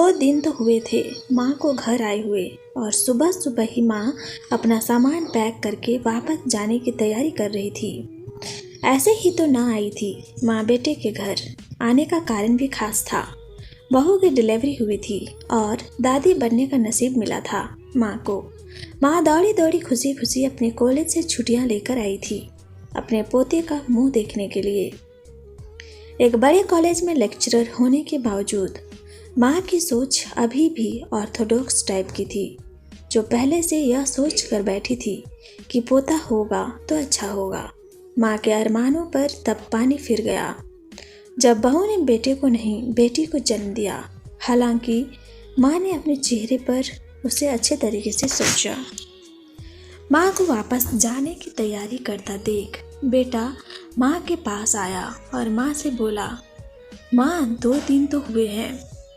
2 दिन तो हुए थे माँ को घर आए हुए और सुबह सुबह ही माँ अपना सामान पैक करके वापस जाने की तैयारी कर रही थी। ऐसे ही तो ना आई थी माँ बेटे के घर। आने का कारण भी खास था। बहू की डिलीवरी हुई थी और दादी बनने का नसीब मिला था माँ को। माँ दौड़ी दौड़ी खुशी खुशी अपने कॉलेज से छुट्टियाँ लेकर आई थी अपने पोते का मुंह देखने के लिए। एक बड़े कॉलेज में लेक्चरर होने के बावजूद माँ की सोच अभी भी ऑर्थोडॉक्स टाइप की थी, जो पहले से यह सोच कर बैठी थी कि पोता होगा तो अच्छा होगा। माँ के अरमानों पर तब पानी फिर गया जब बहू ने बेटे को नहीं बेटी को जन्म दिया। हालांकि माँ ने अपने चेहरे पर उसे अच्छे तरीके से सोचा। माँ को वापस जाने की तैयारी करता देख बेटा माँ के पास आया और माँ से बोला, माँ 2 दिन तो हुए हैं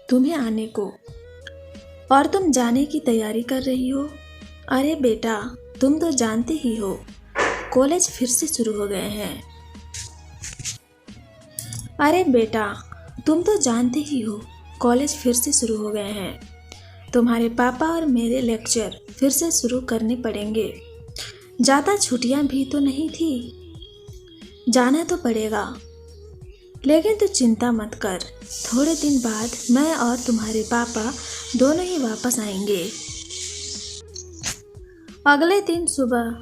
तुम्हें आने को और तुम जाने की तैयारी कर रही हो। अरे बेटा तुम तो जानते ही हो कॉलेज फिर से शुरू हो गए हैं। अरे बेटा तुम तो जानते ही हो कॉलेज फिर से शुरू हो गए हैं। तुम्हारे पापा और मेरे लेक्चर फिर से शुरू करने पड़ेंगे। ज़्यादा छुट्टियां भी तो नहीं थी, जाना तो पड़ेगा। लेकिन तू चिंता मत कर, थोड़े दिन बाद मैं और तुम्हारे पापा दोनों ही वापस आएंगे। अगले दिन सुबह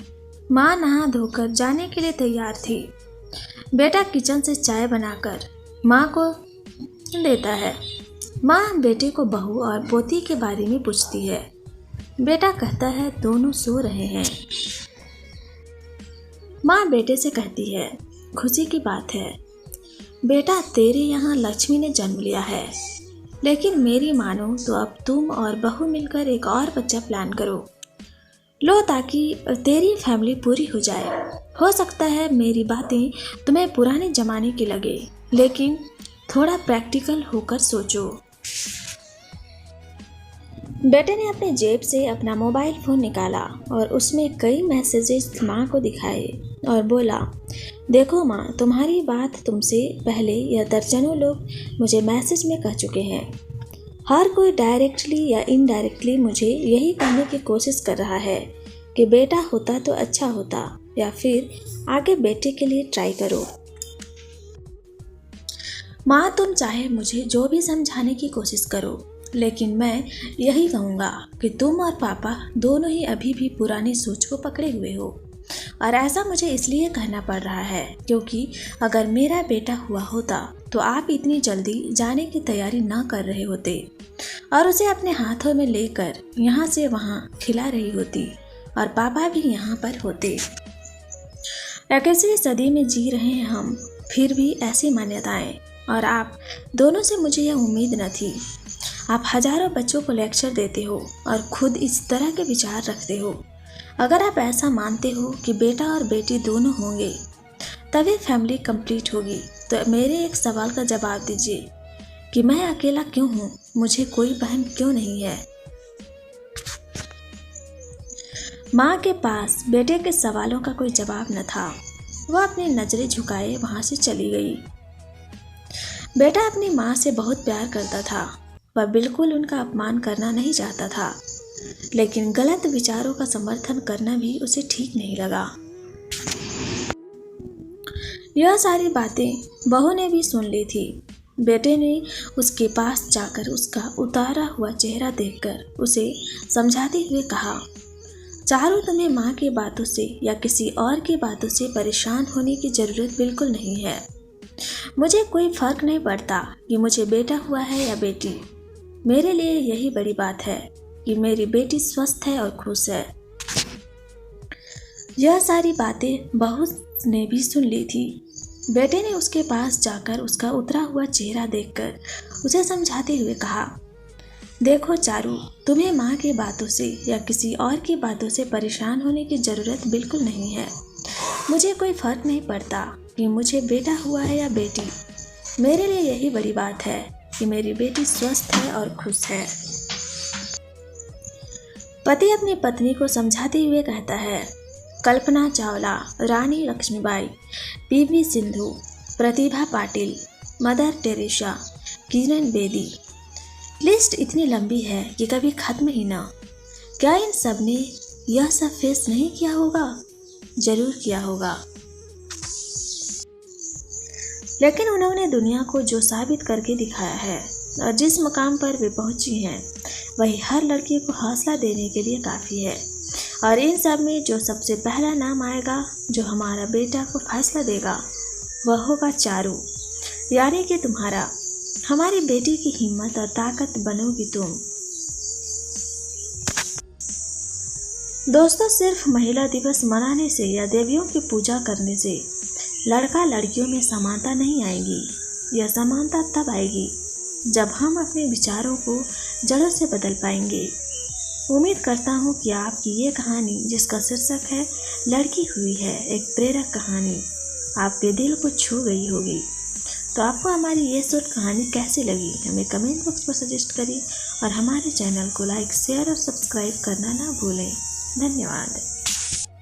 माँ नहा धोकर जाने के लिए तैयार थी। बेटा किचन से चाय बनाकर माँ को देता है। माँ बेटे को बहू और पोती के बारे में पूछती है। बेटा कहता है दोनों सो रहे हैं। माँ बेटे से कहती है, खुशी की बात है बेटा, तेरे यहाँ लक्ष्मी ने जन्म लिया है। लेकिन मेरी मानो तो अब तुम और बहू मिलकर एक और बच्चा प्लान करो लो, ताकि तेरी फैमिली पूरी हो जाए। हो सकता है मेरी बातें तुम्हें पुराने ज़माने की लगे, लेकिन थोड़ा प्रैक्टिकल होकर सोचो। बेटे ने अपने जेब से अपना मोबाइल फ़ोन निकाला और उसमें कई मैसेजेस माँ को दिखाए और बोला, देखो माँ, तुम्हारी बात तुमसे पहले यह दर्जनों लोग मुझे मैसेज में कह चुके हैं। हर कोई डायरेक्टली या इनडायरेक्टली मुझे यही कहने की कोशिश कर रहा है कि बेटा होता तो अच्छा होता, या फिर आगे बेटे के लिए ट्राई करो। माँ तुम चाहे मुझे जो भी समझाने की कोशिश करो, लेकिन मैं यही कहूँगा कि तुम और पापा दोनों ही अभी भी पुरानी सोच को पकड़े हुए हो। और ऐसा मुझे इसलिए कहना पड़ रहा है क्योंकि अगर मेरा बेटा हुआ होता तो आप इतनी जल्दी जाने की तैयारी ना कर रहे होते और उसे अपने हाथों में लेकर यहाँ से वहाँ खिला रही होती और पापा भी यहाँ पर होते। 21वीं सदी में जी रहे हैं हम, फिर भी ऐसी मान्यताएं, और आप दोनों से मुझे यह उम्मीद न थी। आप हजारों बच्चों को लेक्चर देते हो और खुद इस तरह के विचार रखते हो। अगर आप ऐसा मानते हो कि बेटा और बेटी दोनों होंगे तभी फैमिली कंप्लीट होगी, तो मेरे एक सवाल का जवाब दीजिए कि मैं अकेला क्यों हूँ, मुझे कोई बहन क्यों नहीं है। माँ के पास बेटे के सवालों का कोई जवाब न था। वह अपनी नजरें झुकाए वहाँ से चली गई। बेटा अपनी माँ से बहुत प्यार करता था। वह बिल्कुल उनका अपमान करना नहीं चाहता था, लेकिन गलत विचारों का समर्थन करना भी उसे ठीक नहीं लगा। यह सारी बातें बहू ने भी सुन ली थी। बेटे ने उसके पास जाकर उसका उतारा हुआ चेहरा देखकर उसे समझाते हुए कहा, चारू, तुम्हें माँ की बातों से या किसी और की बातों से परेशान होने की ज़रूरत बिल्कुल नहीं है। मुझे कोई फ़र्क नहीं पड़ता कि मुझे बेटा हुआ है या बेटी। मेरे लिए यही बड़ी बात है कि मेरी बेटी स्वस्थ है और खुश है। यह सारी बातें बहू ने भी सुन ली थी। बेटे ने उसके पास जाकर उसका उतरा हुआ चेहरा देखकर उसे समझाते हुए कहा, देखो चारू, तुम्हें माँ की बातों से या किसी और की बातों से परेशान होने की ज़रूरत बिल्कुल नहीं है। मुझे कोई फ़र्क नहीं पड़ता कि मुझे बेटा हुआ है या बेटी। मेरे लिए यही बड़ी बात है कि मेरी बेटी स्वस्थ है और खुश है। पति अपनी पत्नी को समझाते हुए कहता है, कल्पना चावला, रानी Lakshmibai, PV Sindhu, Pratibha Patil, mother Teresa, Kiran Bedi, list इतनी लंबी है कि कभी खत्म ही ना। क्या इन सब ने यह सब फेस नहीं किया होगा? जरूर किया होगा, लेकिन उन्होंने दुनिया को जो साबित करके दिखाया है और जिस मुकाम पर वे पहुंची हैं वही हर लड़की को हौसला देने के लिए काफ़ी है। और इन सब में जो सबसे पहला नाम आएगा जो हमारा बेटा को फैसला देगा वह होगा चारू, यानी कि तुम्हारा। हमारी बेटी की हिम्मत और ताकत बनोगी तुम। दोस्तों, सिर्फ महिला दिवस मनाने से या देवियों की पूजा करने से लड़का लड़कियों में समानता नहीं आएगी। यह समानता तब आएगी जब हम अपने विचारों को जड़ों से बदल पाएंगे। उम्मीद करता हूँ कि आपकी ये कहानी, जिसका शीर्षक है लड़की हुई है, एक प्रेरक कहानी, आपके दिल को छू गई होगी। तो आपको हमारी ये शॉर्ट कहानी कैसी लगी हमें कमेंट बॉक्स पर सजेस्ट करिए और हमारे चैनल को लाइक, शेयर और सब्सक्राइब करना ना भूलें। धन्यवाद।